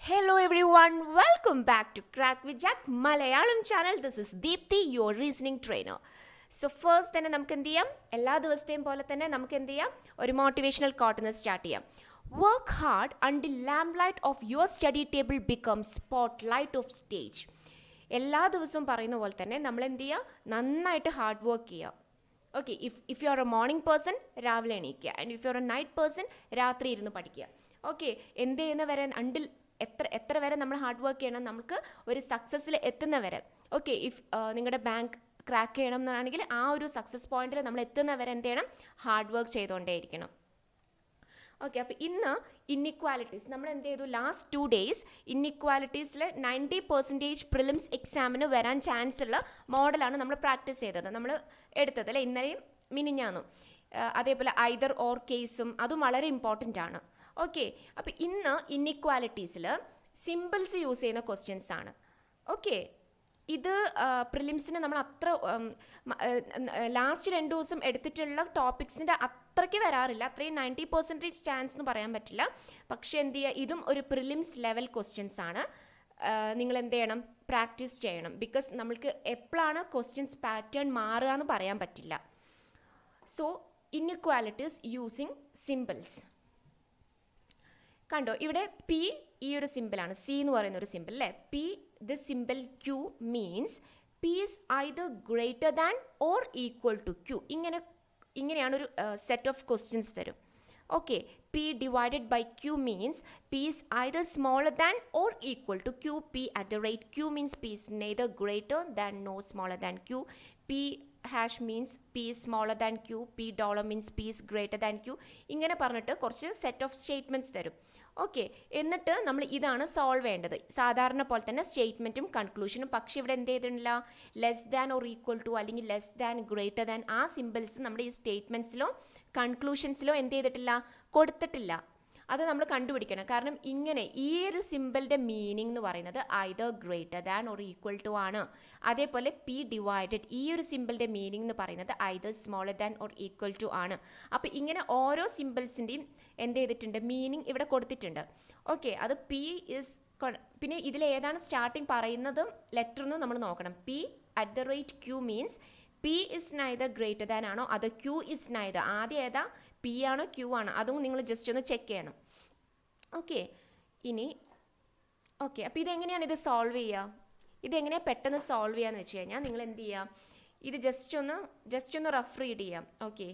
Hello everyone, welcome back to Crack with Jack Malayalam channel. This is Deepthi, your reasoning trainer. So first തന്നെ നമുക്ക് എന്ത് ചെയ്യാം, എല്ലാ ദിവസത്തെയും പോലെ തന്നെ നമുക്ക് എന്ത് ചെയ്യാം, ഒരു മോട്ടിവേഷണൽ കോട്ട് സ്റ്റാർട്ട് ചെയ്യാം. Work hard until lamplight of your study table becomes spotlight of stage. എല്ലാ ദിവസവും പറയുന്ന പോലെ തന്നെ നമ്മൾ എന്ത് ചെയ്യുക, നന്നായിട്ട് ഹാർഡ് വർക്ക് ചെയ്യുക. Okay, if you are a morning person രാവിലെ എണീക്കുക, and if you are a night person രാത്രി ഇരുന്ന് പഠിക്കുക. ഓക്കെ, എന്ത് ചെയ്യുന്ന വരെ അണ്ടിൽ എത്ര വരെ നമ്മൾ ഹാർഡ് വർക്ക് ചെയ്യണം, നമുക്ക് ഒരു സക്സസ്സിൽ എത്തുന്ന വരെ. ഓക്കെ, ഇഫ് നിങ്ങളുടെ ബാങ്ക് ക്രാക്ക് ചെയ്യണം എന്നാണെങ്കിൽ ആ ഒരു സക്സസ് പോയിന്റിൽ നമ്മൾ എത്തുന്ന വരെ എന്ത് ചെയ്യണം, ഹാർഡ് വർക്ക് ചെയ്തുകൊണ്ടേയിരിക്കണം. ഓക്കെ, അപ്പോൾ ഇന്ന് ഇന്നിക്വാലിറ്റീസ് നമ്മൾ എന്ത് ചെയ്തു, ലാസ്റ്റ് 2 days ഇന്നിക്വാലിറ്റീസിൽ 90% പ്രിലിംസ് എക്സാമിന് വരാൻ ചാൻസ് ഉള്ള മോഡലാണ് നമ്മൾ പ്രാക്ടീസ് ചെയ്തത്, നമ്മൾ എടുത്തത് അല്ലേ, ഇന്നലെയും മിനിഞ്ഞാന്നും. അതേപോലെ ഐദർ ഓർ കേസും അതും വളരെ ഇമ്പോർട്ടൻ്റ് ആണ്. ഓക്കെ, അപ്പോൾ ഇന്ന് ഇന്നിക്വാലിറ്റീസിൽ സിമ്പിൾസ് യൂസ് ചെയ്യുന്ന ക്വസ്റ്റ്യൻസ് ആണ്. ഓക്കെ, ഇത് പ്രിലിംസിന് നമ്മൾ അത്ര ലാസ്റ്റ് 2 ദിവസം എടുത്തിട്ടുള്ള ടോപ്പിക്സിൻ്റെ അത്രയ്ക്ക് വരാറില്ല, അത്രയും 90% ചാൻസ് എന്ന് പറയാൻ പറ്റില്ല. പക്ഷേ എന്ത് ചെയ്യുക, ഇതും ഒരു പ്രിലിംസ് ലെവൽ ക്വസ്റ്റ്യൻസ് ആണ്. നിങ്ങൾ എന്ത് ചെയ്യണം, പ്രാക്ടീസ് ചെയ്യണം. ബിക്കോസ് നമ്മൾക്ക് എപ്പോഴാണ് ക്വസ്റ്റ്യൻസ് പാറ്റേൺ മാറുക എന്ന് പറയാൻ പറ്റില്ല. So inequalities using symbols. കണ്ടോ, ഇവിടെ പി ഈ ഒരു സിമ്പിളാണ്, സി എന്ന് പറയുന്ന ഒരു സിമ്പിൾ അല്ലേ. P the symbol Q means P is either greater than or equal to Q. ഇങ്ങനെയാണ് ഒരു സെറ്റ് ഓഫ് ക്വസ്റ്റ്യൻസ് തരും. Okay, P divided by Q means P is either smaller than or equal to Q. P at the rate Q means P is neither greater than no smaller than Q. P hash means P is smaller than Q. P dollar means P is greater than Q. ഇങ്ങനെ പറഞ്ഞിട്ട് കുറച്ച് set of statements തരും. Okay, എന്നിട്ട് നമ്മൾ ഇതാണ് solve ചെയ്യേണ്ടത്, സാധാരണ പോലെ തന്നെ സ്റ്റേറ്റ്മെൻറ്റും കൺക്ലൂഷനും. പക്ഷേ ഇവിടെ എന്ത് ചെയ്തിട്ടില്ല, less than or equal to അല്ലെങ്കിൽ ലെസ് ദാൻ ഗ്രേറ്റർ ദാൻ ആ സിമ്പിൾസ് നമ്മുടെ ഈ സ്റ്റേറ്റ്മെൻറ്റ്സിലോ കൺക്ലൂഷൻസിലോ എന്ത് ചെയ്തിട്ടില്ല, കൊടുത്തിട്ടില്ല. അത് നമ്മൾ കണ്ടുപിടിക്കണം. കാരണം ഇങ്ങനെ ഈ ഒരു സിമ്പിളിൻ്റെ മീനിങ് എന്ന് പറയുന്നത് either greater than or equal to ആണ്. അതേപോലെ പി ഡിവൈഡഡ് ഈ ഒരു സിമ്പിളിൻ്റെ മീനിങ് എന്ന് പറയുന്നത് either smaller than or equal to ആണ്. അപ്പോൾ ഇങ്ങനെ ഓരോ സിമ്പിൾസിൻ്റെയും എന്ത് ചെയ്തിട്ടുണ്ട്, മീനിങ് ഇവിടെ കൊടുത്തിട്ടുണ്ട്. ഓക്കെ, അത് പി ഇസ്, പിന്നെ ഇതിൽ ഏതാണ് സ്റ്റാർട്ടിങ് പറയുന്നതും ലെറ്റർ എന്നും നമ്മൾ നോക്കണം. P at the rate Q means P is neither greater than ആണോ അതോ ക്യൂ ഇസ് നൈദർ, ആദ്യം ഏതാ പി ആണോ ക്യൂ ആണോ, അതും നിങ്ങൾ ജസ്റ്റ് ഒന്ന് ചെക്ക് ചെയ്യണം. ഓക്കെ, ഇനി ഓക്കെ, അപ്പോൾ ഇതെങ്ങനെയാണ് ഇത് സോൾവ് ചെയ്യുക, ഇതെങ്ങനെയാണ് പെട്ടെന്ന് സോൾവ് ചെയ്യാന്ന് വെച്ച് കഴിഞ്ഞാൽ നിങ്ങൾ എന്ത് ചെയ്യുക, ഇത് ജസ്റ്റ് ഒന്ന് റഫ് റീഡ് ചെയ്യാം. ഓക്കെ,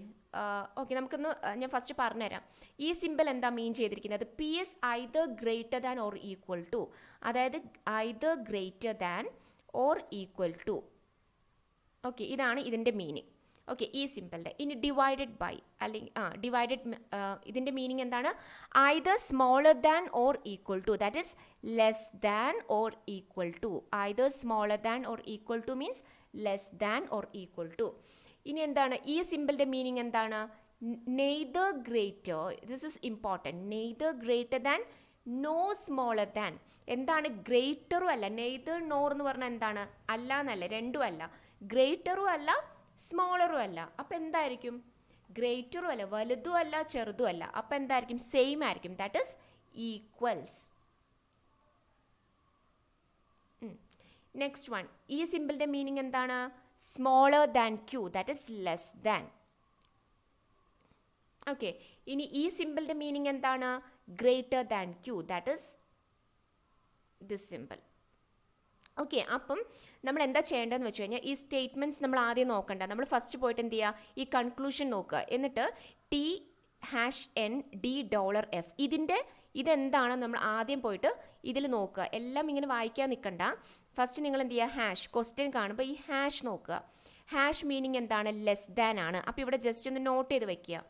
നമുക്കൊന്ന് ഞാൻ ഫസ്റ്റ് പറഞ്ഞുതരാം. ഈ സിമ്പിൾ എന്താ മീൻ ചെയ്തിരിക്കുന്നത്, P is either greater than or equal to, അതായത് either greater than or equal to. Okay, ഇതാണ് ഇതിൻ്റെ മീനിങ്. ഓക്കെ, ഈ സിമ്പിളിൻ്റെ. ഇനി ഡിവൈഡഡ് ബൈ അല്ലെങ്കിൽ ഡിവൈഡഡ്, ഇതിൻ്റെ മീനിങ് എന്താണ്, either smaller than or equal to, that is less than or equal to. Either smaller than or equal to means less than or equal to. ഇനി എന്താണ് ഈ സിമ്പിളിൻ്റെ മീനിങ് എന്താണ്, neither greater, this is important, neither greater than no smaller than. എന്താണ്, ഗ്രേറ്ററും അല്ല, neither nor എന്ന് പറഞ്ഞാൽ എന്താണ്, അല്ല എന്നല്ല, രണ്ടും അല്ല, ഗ്രേറ്ററും അല്ല സ്മോളറും അല്ല. അപ്പം എന്തായിരിക്കും, ഗ്രേറ്ററും അല്ല വലുതും അല്ല ചെറുതും അല്ല, അപ്പം എന്തായിരിക്കും, സെയിം ആയിരിക്കും, that is equals. Next one, ഈ സിമ്പിളിൻ്റെ മീനിങ് എന്താണ്, smaller than Q, that is less than. Okay, ഇനി ഈ സിമ്പിളിൻ്റെ മീനിങ് എന്താണ്, greater than Q, that is this symbol. Okay, അപ്പം നമ്മൾ എന്താ ചെയ്യേണ്ടതെന്ന് വെച്ച് കഴിഞ്ഞാൽ ഈ സ്റ്റേറ്റ്മെൻറ്റ്സ് നമ്മൾ ആദ്യം നോക്കണ്ട, നമ്മൾ ഫസ്റ്റ് പോയിട്ട് എന്ത് ചെയ്യുക, ഈ കൺക്ലൂഷൻ നോക്കുക, എന്നിട്ട് T hash N D dollar F ഇതെന്താണ് നമ്മൾ ആദ്യം പോയിട്ട് ഇതിൽ നോക്കുക. എല്ലാം ഇങ്ങനെ വായിക്കാൻ നിൽക്കണ്ട, ഫസ്റ്റ് നിങ്ങൾ എന്ത് ചെയ്യുക, ഹാഷ് ക്വസ്റ്റ്യൻ കാണുമ്പോൾ ഈ ഹാഷ് നോക്കുക. ഹാഷ് മീനിങ് എന്താണ്, ലെസ് ദാൻ ആണ്. അപ്പോൾ ഇവിടെ ജസ്റ്റ് ഒന്ന് നോട്ട് ചെയ്ത് വെക്കുക.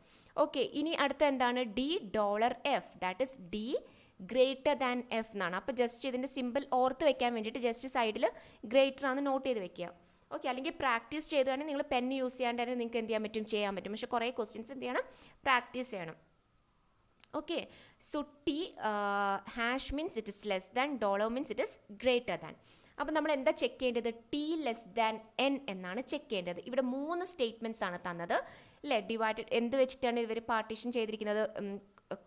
ഓക്കെ, ഇനി അടുത്ത എന്താണ്, D dollar F, that is D greater than F എന്നാണ്. അപ്പോൾ ജസ്റ്റ് ഇതിൻ്റെ സിമ്പിൾ ഓർത്ത് വെക്കാൻ വേണ്ടിയിട്ട് ജസ്റ്റ് സൈഡിൽ ഗ്രേറ്റർ ആണ് നോട്ട് ചെയ്ത് വെക്കുക. ഓക്കെ, അല്ലെങ്കിൽ പ്രാക്ടീസ് ചെയ്താണെങ്കിൽ നിങ്ങൾ പെൻ യൂസ് ചെയ്യാണ്ട് തന്നെ നിങ്ങൾക്ക് എന്ത് ചെയ്യാൻ പറ്റും. പക്ഷേ കുറേ ക്വസ്റ്റ്യൻസ് എന്ത് ചെയ്യണം, പ്രാക്ടീസ് ചെയ്യണം. Okay, so T hash means it is less than, dollar means it is greater than. അപ്പോൾ നമ്മൾ എന്താ ചെക്ക് ചെയ്യേണ്ടത്, ടി ലെസ് ദാൻ എൻ എന്നാണ് ചെക്ക് ചെയ്യേണ്ടത്. ഇവിടെ 3 സ്റ്റേറ്റ്മെൻറ്റ്സ് ആണ് തന്നത് അല്ലേ, ഡിവൈഡഡ് എന്ത് വെച്ചിട്ടാണ് ഇവർ പാർട്ടീഷൻ ചെയ്തിരിക്കുന്നത്,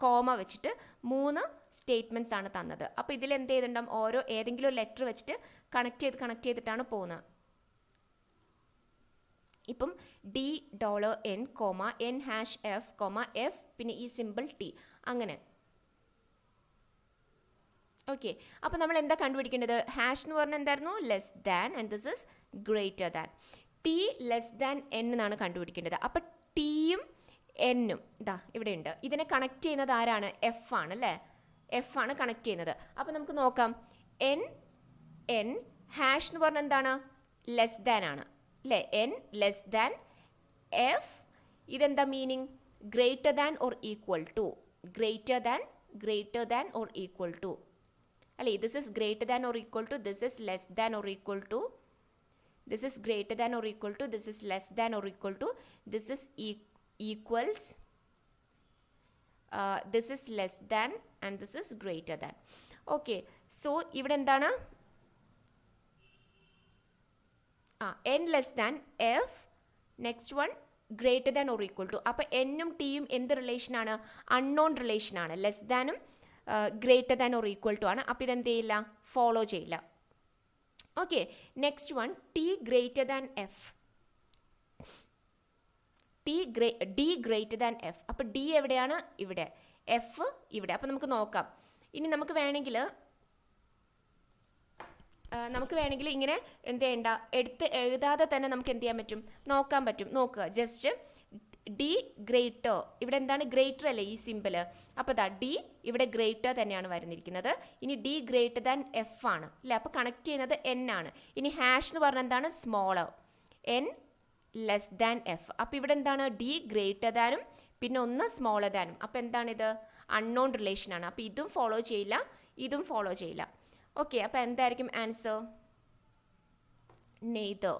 കോമ വെച്ചിട്ട് 3 സ്റ്റേറ്റ്മെൻറ്റ്സ് ആണ് തന്നത്. അപ്പോൾ ഇതിൽ എന്ത് ചെയ്തിട്ടുണ്ടാകും, ഏതെങ്കിലും ഒരു ലെറ്റർ വെച്ചിട്ട് കണക്ട് ചെയ്തിട്ടാണ് പോകുന്നത്. ഇപ്പം $n, n#f, f, പിന്നെ ഈ സിമ്പിൾ ടി, അങ്ങനെ. ഓക്കെ, അപ്പോൾ നമ്മൾ എന്താ കണ്ടുപിടിക്കേണ്ടത്? ഹാഷ് എന്ന് പറഞ്ഞാൽ എന്തായിരുന്നു? Less than, and this is greater than. T less than N എന്നാണ് കണ്ടുപിടിക്കേണ്ടത്. അപ്പോൾ ടിയും എന്നും ഇതാ ഇവിടെ ഉണ്ട്. ഇതിനെ കണക്ട് ചെയ്യുന്നത് ആരാണ്? എഫ് ആണ് അല്ലേ? എഫ് ആണ് കണക്ട് ചെയ്യുന്നത്. അപ്പോൾ നമുക്ക് നോക്കാം. എൻ ഹാഷ് എന്ന് പറഞ്ഞാൽ എന്താണ്? ലെസ് ദാൻ ആണ് അല്ലേ? N less than F. ഇതെന്താ meaning? Greater than or equal to. Greater than or equal to അല്ലേ? This is greater than or equal to, this is less than or equal to, this is greater than or equal to, this is less than or equal to, this is equals, this is less than, and this is greater than. Okay, so ഇവിടെ എന്താണ്? n less than f, next one greater than or equal to. അപ്പോൾ എന്നും ടിയും എന്ത് relation ആണ്? Unknown relation ആണ്. Less ദാനും greater than or equal to ആണ്. അപ്പോൾ ഇതെന്ത് ചെയ്യില്ല? ഫോളോ ചെയ്യില്ല. Okay, next one T greater than F. D greater than F. അപ്പോൾ ഡി എവിടെയാണ്? ഇവിടെ. എഫ് ഇവിടെ. അപ്പോൾ നമുക്ക് നോക്കാം. ഇനി നമുക്ക് വേണമെങ്കിൽ ഇങ്ങനെ എന്ത് ചെയ്യണ്ട, എഴുതാതെ തന്നെ നമുക്ക് എന്ത് ചെയ്യാൻ പറ്റും? നോക്കാൻ പറ്റും. നോക്കുക, ജസ്റ്റ് ഡി ഗ്രേറ്റർ. ഇവിടെ എന്താണ്? ഗ്രേറ്റർ അല്ലേ ഈ സിമ്പിൾ? അപ്പോൾ ദാ ഡി ഇവിടെ ഗ്രേറ്റർ തന്നെയാണ് വരുന്നിരിക്കുന്നത്. ഇനി ഡി ഗ്രേറ്റർ ദാൻ എഫ് ആണ് അല്ലേ? അപ്പോൾ കണക്ട് ചെയ്യുന്നത് എൻ ആണ്. ഇനി ഹാഷ് എന്ന് പറഞ്ഞാൽ എന്താണ്? Smaller. N less than F. അപ്പോൾ ഇവിടെ എന്താണ്? ഡി ഗ്രേറ്റർ ദാനും പിന്നെ ഒന്ന് സ്മോളർ ദാനും. അപ്പോൾ എന്താണിത്? അൺനോൺ റിലേഷൻ ആണ്. അപ്പോൾ ഇതും ഫോളോ ചെയ്യില്ല, ഇതും ഫോളോ ചെയ്യില്ല. ഓക്കെ, അപ്പോൾ എന്തായിരിക്കും ആൻസർ? Neither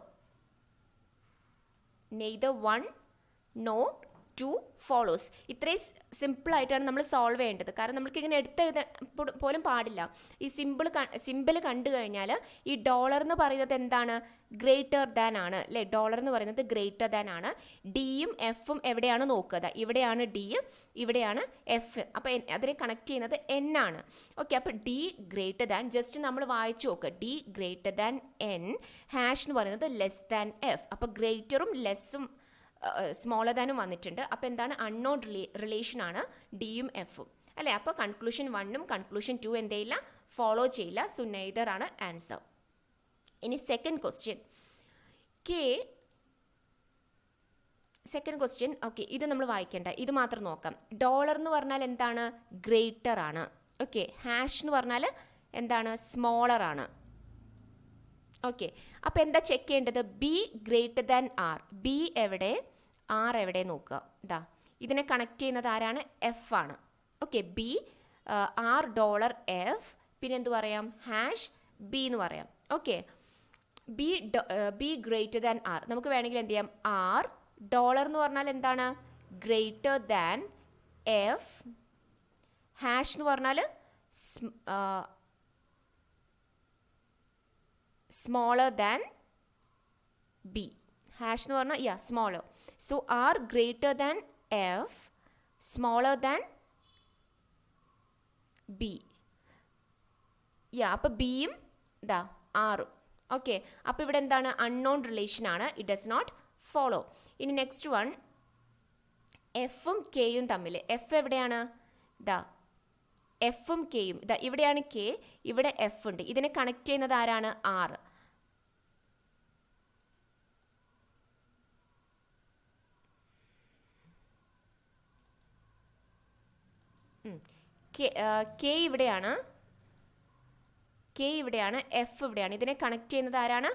1 no 2 follows. ഇത്രയും സിമ്പിളായിട്ടാണ് നമ്മൾ സോൾവ് ചെയ്യേണ്ടത്. കാരണം നമ്മൾക്ക് ഇങ്ങനെ എടുത്തെഴുതാൻ പോലും പാടില്ല. ഈ സിമ്പിൾ കണ്ടു കഴിഞ്ഞാൽ ഈ ഡോളർ എന്ന് പറയുന്നത് എന്താണ്? ഗ്രേറ്റർ ദാൻ ആണ് അല്ലേ? ഡോളർ എന്ന് പറയുന്നത് ഗ്രേറ്റർ ദാൻ ആണ്. ഡിയും എഫും എവിടെയാണ് നോക്കുക? ഇവിടെയാണ് ഡി, ഇവിടെയാണ് എഫ്. അപ്പോൾ അതിനെ കണക്ട് ചെയ്യുന്നത് എൻ ആണ്. ഓക്കെ, അപ്പോൾ ഡി ഗ്രേറ്റർ ദാൻ, ജസ്റ്റ് നമ്മൾ വായിച്ചു നോക്കുക. D greater than N, hash എന്ന് പറയുന്നത് ലെസ് ദാൻ എഫ്. അപ്പോൾ ഗ്രേറ്ററും ലെസ്സും സ്മോളർ ദാനും വന്നിട്ടുണ്ട്. അപ്പോൾ എന്താണ്? അൺനോൺ റിലേഷൻ ആണ് ഡിയും എഫും അല്ലേ? അപ്പോൾ കൺക്ലൂഷൻ 1ഉം കൺക്ലൂഷൻ 2 എന്ത് ചെയ്യില്ല? ഫോളോ ചെയ്യില്ല. സോ നെയ്തർ ആണ് ആൻസർ. ഇനി സെക്കൻഡ് ക്വസ്റ്റ്യൻ. ഓക്കെ, ഇത് നമ്മൾ വായിക്കേണ്ട, ഇത് മാത്രം നോക്കാം. ഡോളർ എന്ന് പറഞ്ഞാൽ എന്താണ്? ഗ്രേറ്റർ ആണ്. ഓക്കെ, ഹാഷ് എന്ന് പറഞ്ഞാൽ എന്താണ്? സ്മോളർ ആണ്. ഓക്കെ, അപ്പോൾ എന്താ ചെക്ക് ചെയ്യേണ്ടത്? B greater than R. B എവിടെ? ആർ എവിടെ? നോക്കുക. ഇതാ ഇതിനെ കണക്ട് ചെയ്യുന്നത് ആരാണ്? എഫ് ആണ്. Okay, B R dollar F, പിന്നെ എന്ത് പറയാം? ഹാഷ് ബി എന്ന് പറയാം. Okay, B greater than R. നമുക്ക് വേണമെങ്കിൽ എന്ത് ചെയ്യാം? ആർ ഡോളർ എന്ന് പറഞ്ഞാൽ എന്താണ്? Greater than F. ഹാഷ് എന്ന് പറഞ്ഞാൽ സ്മോളർ ദാൻ ബി. ഹാഷ് എന്ന് പറഞ്ഞാൽ smaller. So R greater than F, smaller than B. അപ്പോൾ ബിയും ഇതാ ആറും. ഓക്കെ, അപ്പോൾ ഇവിടെ എന്താണ്? അൺനോൺ റിലേഷൻ ആണ്. It does not follow. ഇനി നെക്സ്റ്റ് വൺ, എഫും കെയും തമ്മിൽ. എഫ് എവിടെയാണ്? ഇതാ എഫും കെയും. ഇതാ ഇവിടെയാണ് കെ, ഇവിടെ എഫ് ഉണ്ട്. ഇതിനെ കണക്ട് ചെയ്യുന്നത് ആരാണ്? ആർ. കെ ഇവിടെയാണ്, എഫ് ഇവിടെയാണ്. ഇതിനെ കണക്ട് ചെയ്യുന്നത് ആരാണ്?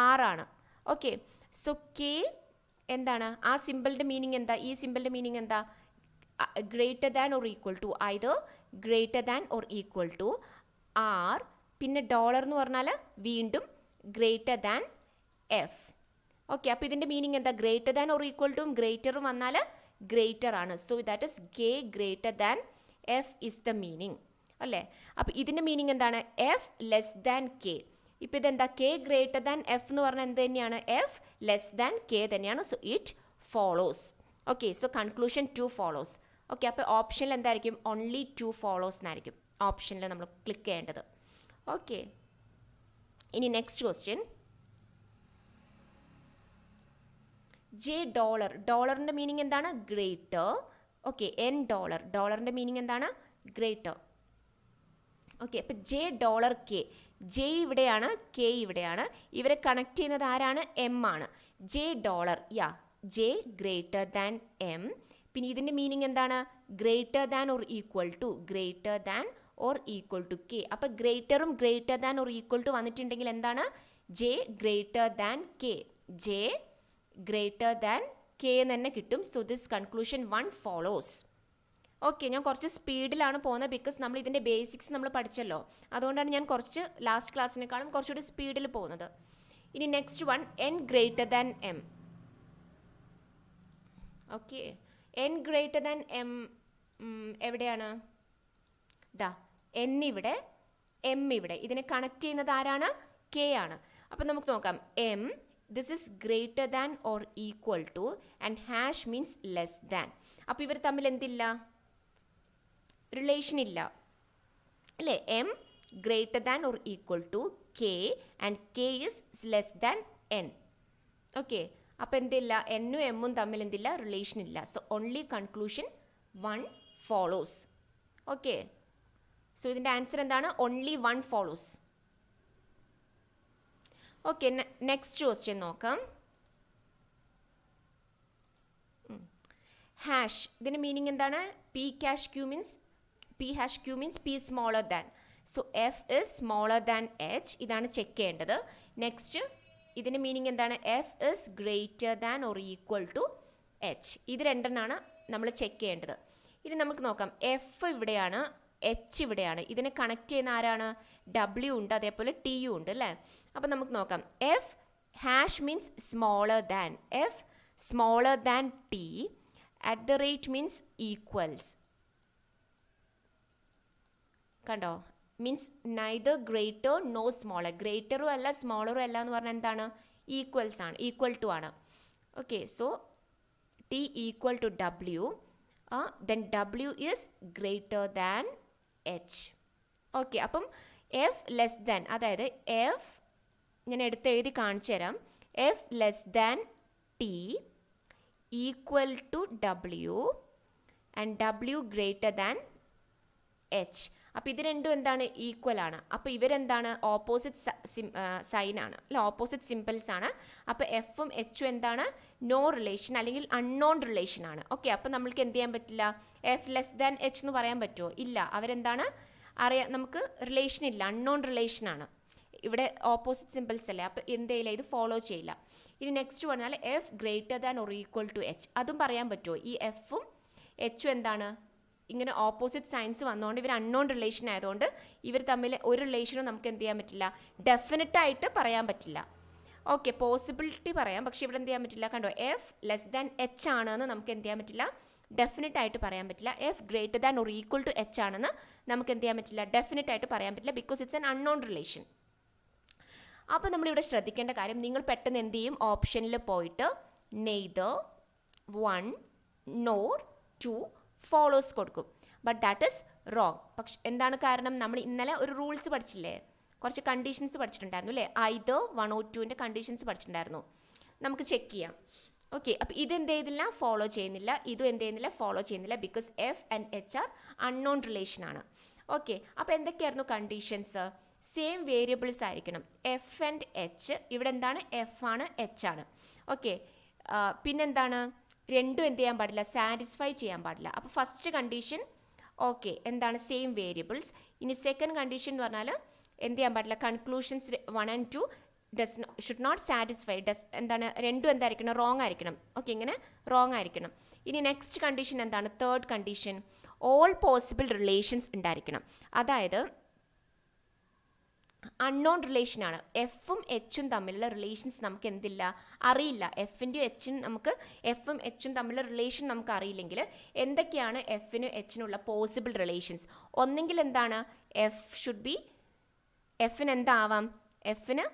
ആർ ആണ്. ഓക്കെ, സോ കെ എന്താണ്? ആ സിമ്പിളിൻ്റെ മീനിങ് എന്താ? ഈ സിമ്പിളിൻ്റെ മീനിങ് എന്താ? Greater than or equal to, either greater than or equal to R. പിന്നെ ഡോളർ എന്ന് പറഞ്ഞാൽ വീണ്ടും ഗ്രേറ്റർ ദാൻ എഫ്. ഓക്കെ, അപ്പോൾ ഇതിൻ്റെ മീനിങ് എന്താ? ഗ്രേറ്റർ ദാൻ ഓർ ഈക്വൽ ടും ഗ്രേറ്ററും വന്നാൽ ഗ്രേറ്റർ ആണ്. So that is K greater than F is the meaning അല്ലേ? അപ്പോൾ ഇതിൻ്റെ മീനിങ് എന്താണ്? F less than K. ഇപ്പോൾ ഇതെന്താ? കെ ഗ്രേറ്റർ ദാൻ എഫ് എന്ന് പറഞ്ഞാൽ എന്ത് തന്നെയാണ്? എഫ് ലെസ് ദാൻ കെ തന്നെയാണ്. So it follows. Okay, so conclusion 2 follows. Okay, അപ്പോൾ ഓപ്ഷനിൽ എന്തായിരിക്കും? ഓൺലി 2 ഫോളോസ് എന്നായിരിക്കും ഓപ്ഷനിൽ നമ്മൾ ക്ലിക്ക് ചെയ്യേണ്ടത്. ഓക്കെ, ഇനി നെക്സ്റ്റ് ക്വസ്റ്റ്യൻ. ജെ ഡോളർ, ഡോളറിൻ്റെ മീനിങ് എന്താണ്? ഗ്രേറ്റർ. ഓക്കെ, എൻ ഡോളർ, ഡോളറിൻ്റെ മീനിങ് എന്താണ്? ഗ്രേറ്റർ. ഓക്കെ, അപ്പോൾ ജെ ഡോളർ കെ, ജെ ഇവിടെയാണ്, കെ ഇവിടെയാണ്. ഇവരെ കണക്ട് ചെയ്യുന്നത് ആരാണ്? എം ആണ്. J dollar, yeah, J greater than M. പിന്നെ ഇതിൻ്റെ മീനിങ് എന്താണ്? Greater than or equal to, greater than or equal to K. അപ്പോൾ ഗ്രേറ്ററും greater than or equal to വന്നിട്ടുണ്ടെങ്കിൽ എന്താണ്? J greater than K, J greater than K എന്ന് തന്നെ കിട്ടും. So this conclusion 1 follows. Okay, ഞാൻ കുറച്ച് സ്പീഡിലാണ് പോകുന്നത് ബിക്കോസ് നമ്മൾ ഇതിൻ്റെ ബേസിക്സ് നമ്മൾ പഠിച്ചല്ലോ, അതുകൊണ്ടാണ് ഞാൻ കുറച്ച് ലാസ്റ്റ് ക്ലാസ്സിനേക്കാളും കുറച്ചുകൂടി സ്പീഡിൽ പോകുന്നത്. ഇനി next one, N greater than M. Okay, N greater than M എവിടെയാണ്? ദാ എൻ ഇവിടെ, എം ഇവിടെ. ഇതിനെ കണക്ട് ചെയ്യുന്നത് ആരാണ്? കെ ആണ്. അപ്പം നമുക്ക് നോക്കാം. M, this is greater than or equal to, and hash means less than. അപ്പോൾ ഇവർ തമ്മിൽ എന്തില്ല? റിലേഷൻ ഇല്ല അല്ലേ? M greater than or equal to K and K is less than N. Okay, അപ്പോൾ എന്തില്ല? എന്നും എമ്മും തമ്മിൽ എന്തില്ല? റിലേഷൻ ഇല്ല. So only conclusion 1 follows. Okay, so ഇതിൻ്റെ ആൻസർ എന്താണ്? Only 1 follows. Okay, next question നോക്കാം. ഹാഷ്, ഇതിൻ്റെ മീനിങ് എന്താണ്? P hash Q means, P hash Q means P smaller than. So F is smaller than H, ഇതാണ് check ചെയ്യേണ്ടത്. Next, ഇതിൻ്റെ meaning എന്താണ്? F is greater than or equal to H. ഇത് രണ്ടെണ്ണമാണ് നമ്മൾ ചെക്ക് ചെയ്യേണ്ടത്. ഇനി നമുക്ക് നോക്കാം. എഫ് ഇവിടെയാണ്, എച്ച് ഇവിടെയാണ്. ഇതിനെ കണക്ട് ചെയ്യുന്ന ആരാണ്? ഡബ്ല്യു ഉണ്ട്, അതേപോലെ ടി യു ഉണ്ട് അല്ലേ? അപ്പം നമുക്ക് നോക്കാം. F hash means smaller than, F smaller than T, at the rate means equals. കണ്ടോ? Means neither greater no smaller, ഗ്രേറ്ററും അല്ല സ്മോളറും അല്ല എന്ന് പറഞ്ഞാൽ എന്താണ്? ഈക്വൽസ് ആണ്, ഈക്വൽ ടു ആണ്. Okay, so T equal to W, then W is greater than H. Okay, അപ്പം എഫ് ലെസ് ദാൻ, അതായത് എഫ് ഞാൻ എടുത്തെഴുതി കാണിച്ചു തരാം. F less than T equal to W and W greater than H. അപ്പോൾ ഇത് രണ്ടും എന്താണ്? ഈക്വൽ ആണ്. അപ്പോൾ ഇവരെന്താണ്? ഓപ്പോസിറ്റ് സൈൻ ആണ് അല്ല, ഓപ്പോസിറ്റ് സിമ്പിൾസ് ആണ്. അപ്പോൾ എഫും എച്ചും എന്താണ്? നോ റിലേഷൻ അല്ലെങ്കിൽ അൺനോൺ റിലേഷൻ ആണ്. ഓക്കെ, അപ്പോൾ നമ്മൾക്ക് എന്ത് ചെയ്യാൻ പറ്റില്ല? എഫ് ലെസ് ദാൻ എച്ച് എന്ന് പറയാൻ പറ്റുമോ? ഇല്ല. അവരെന്താണ്? നമുക്ക് റിലേഷൻ ഇല്ല, അൺനോൺ റിലേഷൻ ആണ്. ഇവിടെ ഓപ്പോസിറ്റ് സിമ്പിൾസ് അല്ലേ, അപ്പോൾ എന്ത് ചെയ്യില്ല, ഇത് ഫോളോ ചെയ്യില്ല. ഇനി നെക്സ്റ്റ് പറഞ്ഞാൽ F greater than or equal to H, അതും പറയാൻ പറ്റുമോ? ഈ എഫും എച്ചും എന്താണ്? ഇങ്ങനെ ഓപ്പോസിറ്റ് സൈൻസ് വന്നുകൊണ്ട് ഇവർ അൺനോൺ റിലേഷൻ ആയതുകൊണ്ട് ഇവർ തമ്മിൽ ഒരു റിലേഷനും നമുക്ക് എന്ത് ചെയ്യാൻ പറ്റില്ല? ഡെഫിനറ്റായിട്ട് പറയാൻ പറ്റില്ല. ഓക്കെ, പോസിബിലിറ്റി പറയാം, പക്ഷേ ഇവിടെ എന്ത് ചെയ്യാൻ പറ്റില്ല. കണ്ടോ? എഫ് ലെസ് ദാൻ എച്ച് ആണെന്ന് നമുക്ക് എന്ത് ചെയ്യാൻ പറ്റില്ല? ഡെഫിനറ്റ് ആയിട്ട് പറയാൻ പറ്റില്ല. F greater than or equal to H ആണെന്ന് നമുക്ക് എന്ത് ചെയ്യാൻ പറ്റില്ല? ഡെഫിനറ്റ് ആയിട്ട് പറയാൻ പറ്റില്ല, because it's an unknown relation. അപ്പോൾ നമ്മളിവിടെ ശ്രദ്ധിക്കേണ്ട കാര്യം, നിങ്ങൾ പെട്ടെന്ന് എന്ത് ചെയ്യും? ഓപ്ഷനിൽ പോയിട്ട് നെയ്തർ 1 നോർ 2 ഫോളോസ് കൊടുക്കും. But that is wrong. പക്ഷെ എന്താണ് കാരണം? നമ്മൾ ഇന്നലെ ഒരു റൂൾസ് പഠിച്ചില്ലേ, കുറച്ച് കണ്ടീഷൻസ് പഠിച്ചിട്ടുണ്ടായിരുന്നു അല്ലേ? ഐദർ 1 or 2ൻ്റെ കണ്ടീഷൻസ് പഠിച്ചിട്ടുണ്ടായിരുന്നു. നമുക്ക് ചെക്ക് ചെയ്യാം. ഓക്കെ, അപ്പോൾ ഇതെന്ത് ചെയ്തില്ല? ഫോളോ ചെയ്യുന്നില്ല. ഇതും എന്ത് ചെയ്യുന്നില്ല? ഫോളോ ചെയ്യുന്നില്ല, because F and H are unknown relation ആണ്. ഓക്കെ, അപ്പോൾ എന്തൊക്കെയായിരുന്നു കണ്ടീഷൻസ്? സെയിം വേരിയബിൾസ് ആയിരിക്കണം. എഫ് ആൻഡ് എച്ച്, ഇവിടെ എന്താണ്? എഫ് ആണ്, എച്ച് ആണ്. ഓക്കെ, പിന്നെന്താണ്? രണ്ടും എന്ത് ചെയ്യാൻ പാടില്ല? സാറ്റിസ്ഫൈ ചെയ്യാൻ പാടില്ല. അപ്പോൾ ഫസ്റ്റ് കണ്ടീഷൻ ഓക്കെ, എന്താണ്? Same variables. ഇനി സെക്കൻഡ് കണ്ടീഷൻ എന്ന് പറഞ്ഞാൽ എന്ത് ചെയ്യാൻ പാടില്ല? Conclusions 1 and 2 should not satisfy. എന്താണ്? രണ്ടും എന്തായിരിക്കണം? റോങ് ആയിരിക്കണം. ഓക്കെ, ഇങ്ങനെ റോങ് ആയിരിക്കണം. ഇനി നെക്സ്റ്റ് കണ്ടീഷൻ എന്താണ്? Third condition, all possible relations ഉണ്ടായിരിക്കണം. അതായത് അൺനോൺ റിലേഷനാണ്. എഫും എച്ചും തമ്മിലുള്ള റിലേഷൻസ് നമുക്ക് എന്തില്ല? അറിയില്ല. എഫിൻ്റെയും എച്ചും നമുക്ക്, എഫും എച്ചും തമ്മിലുള്ള റിലേഷൻ നമുക്ക് അറിയില്ലെങ്കിൽ എന്തൊക്കെയാണ് എഫിനും എച്ചിനുള്ള പോസിബിൾ റിലേഷൻസ്? ഒന്നെങ്കിൽ എന്താണ്? എഫ് ഷുഡ് ബി, എഫിന് എന്താവാം? എഫിന്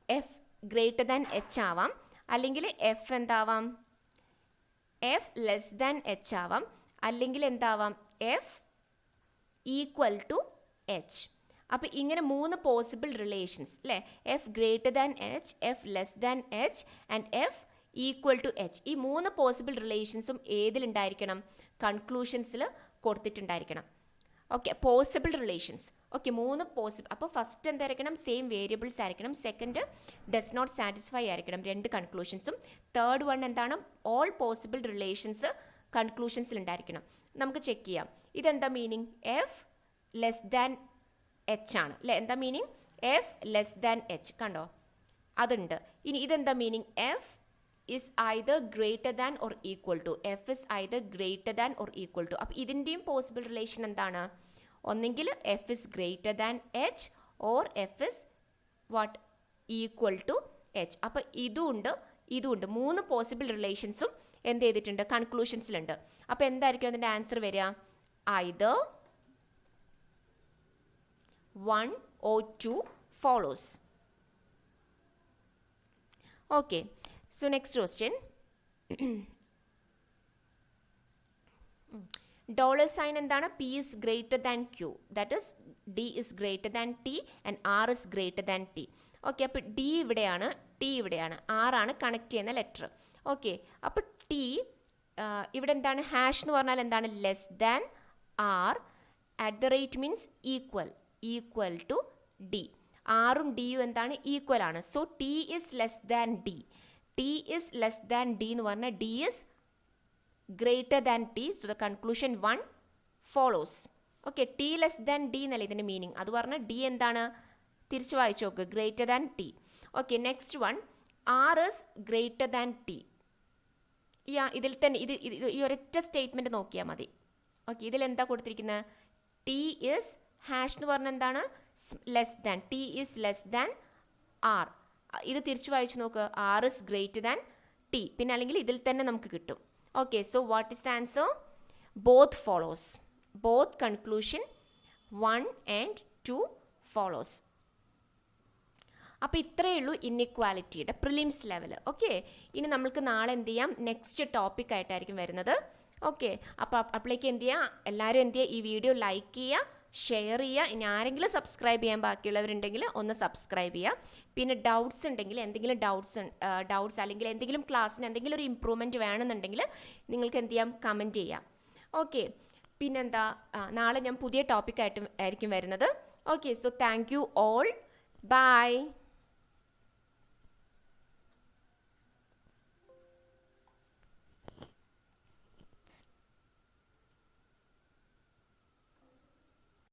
എഫ് ഗ്രേറ്റർ ദാൻ എച്ച് ആവാം, അല്ലെങ്കിൽ എഫ് എന്താവാം? എഫ് ലെസ് ദാൻ എച്ച് ആവാം, അല്ലെങ്കിൽ എന്താവാം എഫ് ഈക്വൽ ടു എച്ച്. അപ്പോൾ ഇങ്ങനെ 3 പോസിബിൾ റിലേഷൻസ് അല്ലേ, F greater than H, F less than H and F equal to H. ഈ 3 പോസിബിൾ റിലേഷൻസും ഏതിലുണ്ടായിരിക്കണം? കൺക്ലൂഷൻസിൽ കൊടുത്തിട്ടുണ്ടായിരിക്കണം. Okay, possible relations. Okay, 3 possible. അപ്പോൾ ഫസ്റ്റ് എന്തായിരിക്കണം? സെയിം വേരിയബിൾസ് ആയിരിക്കണം. സെക്കൻഡ് ഡസ് നോട്ട് സാറ്റിസ്ഫൈ ആയിരിക്കണം, 2 കൺക്ലൂഷൻസും. തേർഡ് വൺ എന്താണ്? ഓൾ പോസിബിൾ റിലേഷൻസ് കൺക്ലൂഷൻസിൽ ഉണ്ടായിരിക്കണം. നമുക്ക് ചെക്ക് ചെയ്യാം. ഇതെന്താ meaning? F less than H ആണ് അല്ലേ? എന്താ meaning? F less than H, കണ്ടോ? അതുണ്ട്. ഇനി ഇതെന്താ meaning? F is either greater than or equal to. F is either greater than or equal to. അപ്പോൾ ഇതിൻ്റെയും പോസിബിൾ റിലേഷൻ എന്താണ്? ഒന്നെങ്കിൽ F is greater than H or F is what equal to H. അപ്പോൾ ഇതുണ്ട് 3 possible റിലേഷൻസും എന്ത് ചെയ്തിട്ടുണ്ട്? കൺക്ലൂഷൻസിലുണ്ട്. അപ്പോൾ എന്തായിരിക്കും അതിൻ്റെ ആൻസർ വരിക? either 1 or 2 follows. Okay, so next question. Dollar sign എന്താണ്? P is greater than Q, that is D is greater than T and R is greater than T. Okay, അപ്പോൾ D ഇവിടെയാണ്, T ഇവിടെയാണ്, R ആണ് connect ചെയ്യുന്ന letter. Okay, അപ്പോൾ T ഇവിടെ എന്താണ്? Hash എന്ന് പറഞ്ഞാൽ എന്താണ്? Less than R, at the rate means equal to D. ആറും ഡിയും എന്താണ്? ഈക്വൽ ആണ്. So T is less than D. T is less than D എന്ന് പറഞ്ഞാൽ D is greater than T. So the conclusion 1 follows. Okay, T less than D എന്നല്ല ഇതിൻ്റെ meaning. അത് പറഞ്ഞാൽ D എന്താണ്? തിരിച്ചു വായിച്ചു നോക്ക്, greater than T. Okay, next one, R is greater than T. ഇതിൽ തന്നെ ഈ ഒരൊറ്റ സ്റ്റേറ്റ്മെൻറ്റ് നോക്കിയാൽ മതി. ഓക്കെ, ഇതിലെന്താ കൊടുത്തിരിക്കുന്നത്? T is ഹാഷ് എന്ന് പറഞ്ഞാൽ എന്താണ്? Less than. T is less than R. ഇത് തിരിച്ചു വായിച്ചു നോക്ക്, R is greater than T. പിന്നെ അല്ലെങ്കിൽ ഇതിൽ തന്നെ നമുക്ക് കിട്ടും. Okay, so what is the answer? Both follows. Both conclusion 1 and 2 follows. അപ്പോൾ ഇത്രയേ ഉള്ളൂ ഇൻഇക്വാലിറ്റിയുടെ പ്രിലിംസ് ലെവൽ. ഓക്കെ, ഇനി നമ്മൾക്ക് നാളെ എന്ത് ചെയ്യാം? നെക്സ്റ്റ് ടോപ്പിക് ആയിട്ടായിരിക്കും വരുന്നത്. ഓക്കെ, അപ്പോൾ അപ്പോഴേക്ക് എന്ത് ചെയ്യുക? എല്ലാവരും എന്ത് ചെയ്യുക? ഈ വീഡിയോ ലൈക്ക് ചെയ്യുക, ഷെയർ ചെയ്യുക. ഇനി ആരെങ്കിലും സബ്സ്ക്രൈബ് ചെയ്യാൻ ബാക്കിയുള്ളവരുണ്ടെങ്കിൽ ഒന്ന് സബ്സ്ക്രൈബ് ചെയ്യുക. പിന്നെ ഡൗട്ട്സ് ഉണ്ടെങ്കിൽ, എന്തെങ്കിലും ഡൗട്ട്സ് അല്ലെങ്കിൽ എന്തെങ്കിലും ക്ലാസ്സിന് എന്തെങ്കിലും ഒരു ഇമ്പ്രൂവ്മെൻറ്റ് വേണമെന്നുണ്ടെങ്കിൽ നിങ്ങൾക്ക് എന്ത് ചെയ്യാം? കമൻറ്റ് ചെയ്യാം. ഓക്കെ, പിന്നെന്താ? നാളെ ഞാൻ പുതിയ ടോപ്പിക്കായിട്ട് ആയിരിക്കും വരുന്നത്. Okay, so thank you all. By.